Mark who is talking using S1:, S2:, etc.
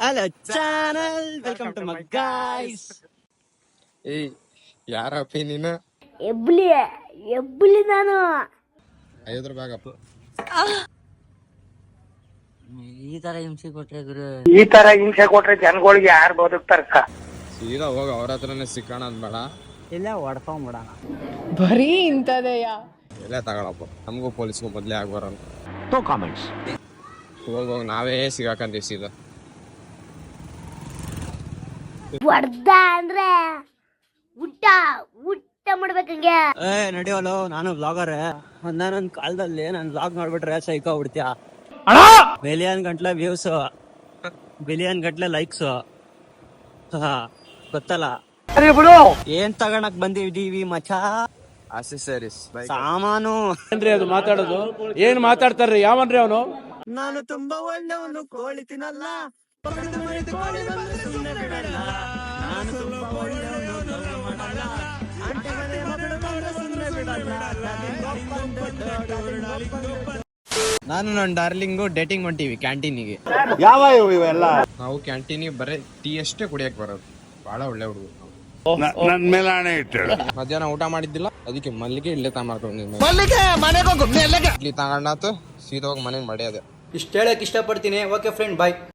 S1: Hello channel, welcome to my guys.
S2: ಏಯ್ ಯಾರಪ್ಪಿ ನೀನು?
S3: ಎಬ್ಲಿ ಎಬ್ಲಿ ನಾನು
S2: 5 ರೂಪಾಯಿಗಪ್ಪ.
S1: ಈ ತರ ಹಿಂಸೆ ಕೊಟ್ರೆ ಗುರು,
S4: ಈ ತರ ಹಿಂಸೆ ಕೊಟ್ರೆ ಜನಗಳಿಗೆ ಯಾರು ಬದುಕ್ತಾರಕ್ಕ?
S2: ಸೀದಾ ಹೋಗಿ ಅವ್ರ ಹತ್ರನೇ ಸಿಕ್ಕಣ ಅಂದ್ಬೇಡ,
S1: ಇಲ್ಲ ಹೊಡ್ಕೊಂಬಿಡೋಣ.
S5: ಬರೀ ಇಂಥದೆಯಾ?
S2: ಎಲ್ಲೇ ತಗೊಳಪ್ಪ, ನಮಗೂ ಪೊಲೀಸ್ಗೂ ಮೊದಲೇ ಆಗ್ಬಾರಂತ. ಹೋಗಿ ನಾವೇ ಸಿಗಾಕಂತೀವಿ ಸೀದಾ.
S3: ಹೊಡ್ದ ಅಂದ್ರೆ ಊಟ ಊಟ ಮಾಡ್ಬೇಕಂಗೆ.
S1: ನಡಿಯೋಲು, ನಾನು ಬ್ಲಾಗರ್. ಒಂದಾನೊಂದ್ ಕಾಲದಲ್ಲಿ ನಾನು ಬ್ಲಾಗ್ ಮಾಡ್ಬಿಟ್ರೆ ಸೈಕೋ ಬಿಡ್ತೀಯ. ಬಿಲಿಯನ್ ಗಂಟ್ಲೆ ವ್ಯೂಸ್, ಬಿಲಿಯನ್ ಗಂಟ್ಲೆ ಲೈಕ್ಸ್, ಗೊತ್ತಲ್ಲ? ಏನ್ ತಗೊಳಕ್ ಬಂದಿದೀವಿ ಮಚಾ?
S2: ಆಕ್ಸೆಸರೀಸ್,
S1: ಸಾಮಾನು.
S6: ಅಂದ್ರೆ ಅದು ಮಾತಾಡೋದು ಏನ್ ಮಾತಾಡ್ತಾರ್ರಿ? ಯಾವನ್ರಿ ಅವನು?
S1: ನಾನು ತುಂಬಾ ಒಳ್ಳೆಯವನು, ಕೋಳಿ ತಿನ್ನಲ್ಲ. ನಾನು ತುಂಬಾ ಒಳ್ಳೆಯವನು, ಲವ್ ಮಾಡಲ್ಲ. ಆಂಟಿ ಮನೆ ಮಗಳು ಬಂದ್ರೆ ಸುಮ್ನೆ ಬಿಡಲ್ಲ.
S2: ನಾನು ನನ್ನ ಡಾರ್ಲಿಂಗು ಡೇಟಿಂಗ್ ಹೊಂಟಿವಿ ಕ್ಯಾಂಟೀನಿಗೆ.
S6: ಯಾವ ಇವೆಲ್ಲ?
S2: ನಾವು ಕ್ಯಾಂಟೀನಿಗೆ ಬರೀ ಟೀ ಅಷ್ಟೇ ಕುಡಿಯಕ್ ಬರೋದು. ಬಹಳ ಒಳ್ಳೆ ಹುಡುಗರು ನಾವು.
S6: ನನ್ ಮೇಲೆ ಹಣೆ ಇಟ್ಟಳು.
S2: ಮಧ್ಯಾಹ್ನ ಊಟ ಮಾಡಿದ್ದಿಲ್ಲ, ಅದಕ್ಕೆ ಮಲ್ಲಿಗೆ ಇಲ್ಲೇ ತಗೊಂಡಿದ್ದೆ.
S1: ಮನೆಗೆ
S2: ಇಡ್ಲಿ ತಗೊಂಡಾತು, ಸೀದಾ ಹೋಗಿ ಮನೆಗೆ ಮಾಡ್ಯದೆ.
S1: ಇಷ್ಟ ಹೇಳಕ್ ಇಷ್ಟಪಡ್ತೀನಿ. ಓಕೆ ಫ್ರೆಂಡ್, ಬಾಯ್.